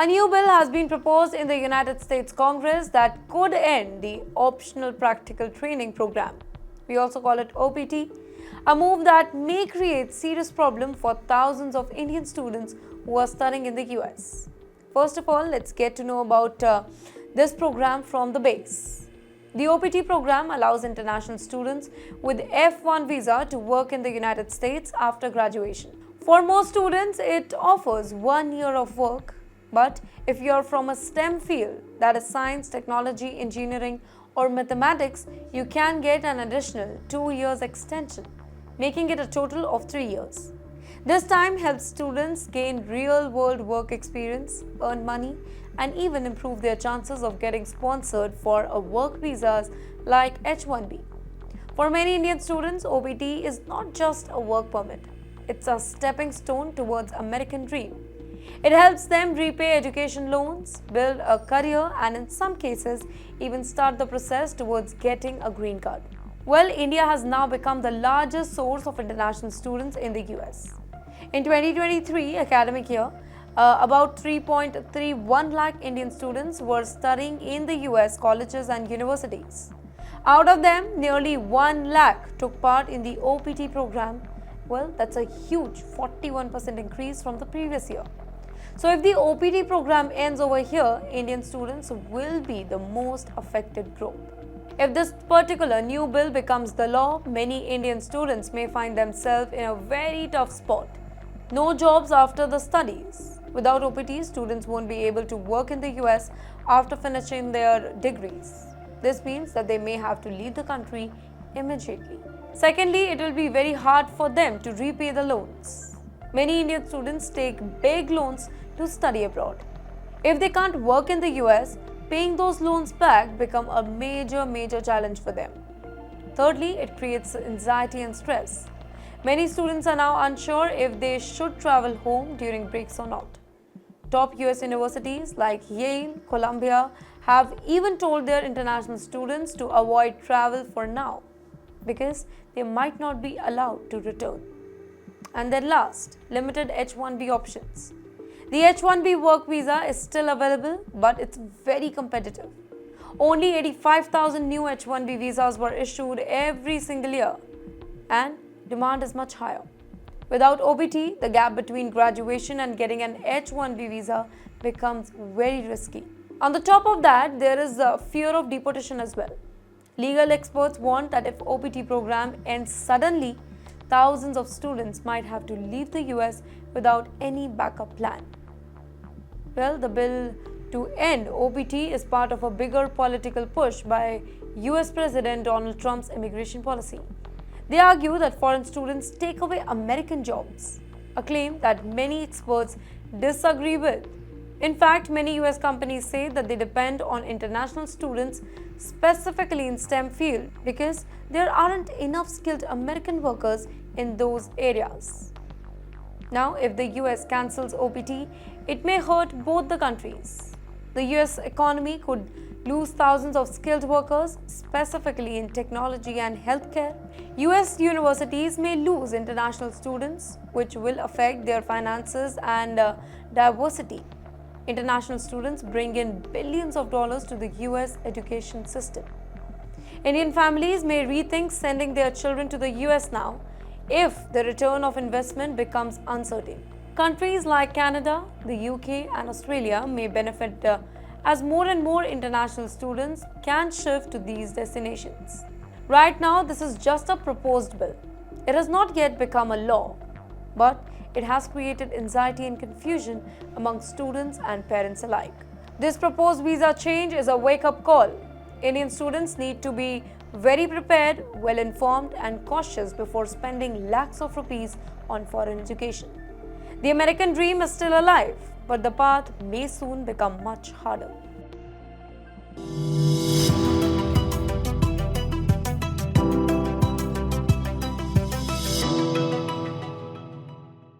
A new bill has been proposed in the United States Congress that could end the optional practical training program. We also call it OPT, a move that may create serious problem for thousands of Indian students who are studying in the US. First of all, let's get to know about this program from the base. The OPT program allows international students with F1 visa to work in the United States after graduation. For most students, it offers 1 year of work. But if you are from a STEM field, that is science, technology, engineering, or mathematics, you can get an additional 2 years extension, making it a total of 3 years. This time helps students gain real-world work experience, earn money, and even improve their chances of getting sponsored for a work visas like H-1B. For many Indian students, OPT is not just a work permit. It's a stepping stone towards American dream. It helps them repay education loans, build a career, and in some cases, even start the process towards getting a green card. Well, India has now become the largest source of international students in the US. In 2023 academic year, about 3.31 lakh Indian students were studying in the US colleges and universities. Out of them, nearly 1 lakh took part in the OPT program. Well, that's a huge 41% increase from the previous year. So if the OPT program ends over here, Indian students will be the most affected group. If this particular new bill becomes the law, many Indian students may find themselves in a very tough spot. No jobs after the studies. Without OPT, students won't be able to work in the US after finishing their degrees. This means that they may have to leave the country immediately. Secondly, it will be very hard for them to repay the loans. Many Indian students take big loans to study abroad. If they can't work in the US, paying those loans back become a major challenge for them. Thirdly, it creates anxiety and stress. Many students are now unsure if they should travel home during breaks or not. Top US universities like Yale, Columbia have even told their international students to avoid travel for now because they might not be allowed to return. And then last, limited H-1B options. The H-1B work visa is still available, but it's very competitive. Only 85,000 new H-1B visas were issued every single year, and demand is much higher. Without OPT, the gap between graduation and getting an H-1B visa becomes very risky. On the top of that, there is a fear of deportation as well. Legal experts warn that if OPT program ends suddenly, thousands of students might have to leave the US without any backup plan. Well, the bill to end OPT is part of a bigger political push by US President Donald Trump's immigration policy. They argue that foreign students take away American jobs, a claim that many experts disagree with. In fact, many US companies say that they depend on international students, specifically in STEM field, because there aren't enough skilled American workers in those areas. Now, if the US cancels OPT, it may hurt both the countries. The US economy could lose thousands of skilled workers, specifically in technology and healthcare. US universities may lose international students, which will affect their finances and diversity. International students bring in billions of dollars to the US education system. Indian families may rethink sending their children to the US now if the return of investment becomes uncertain. Countries like Canada, the UK, and Australia may benefit as more and more international students can shift to these destinations. Right now, this is just a proposed bill. It has not yet become a law, but it has created anxiety and confusion among students and parents alike. This proposed visa change is a wake-up call. Indian students need to be very prepared, well-informed, and cautious before spending lakhs of rupees on foreign education. The American dream is still alive, but the path may soon become much harder.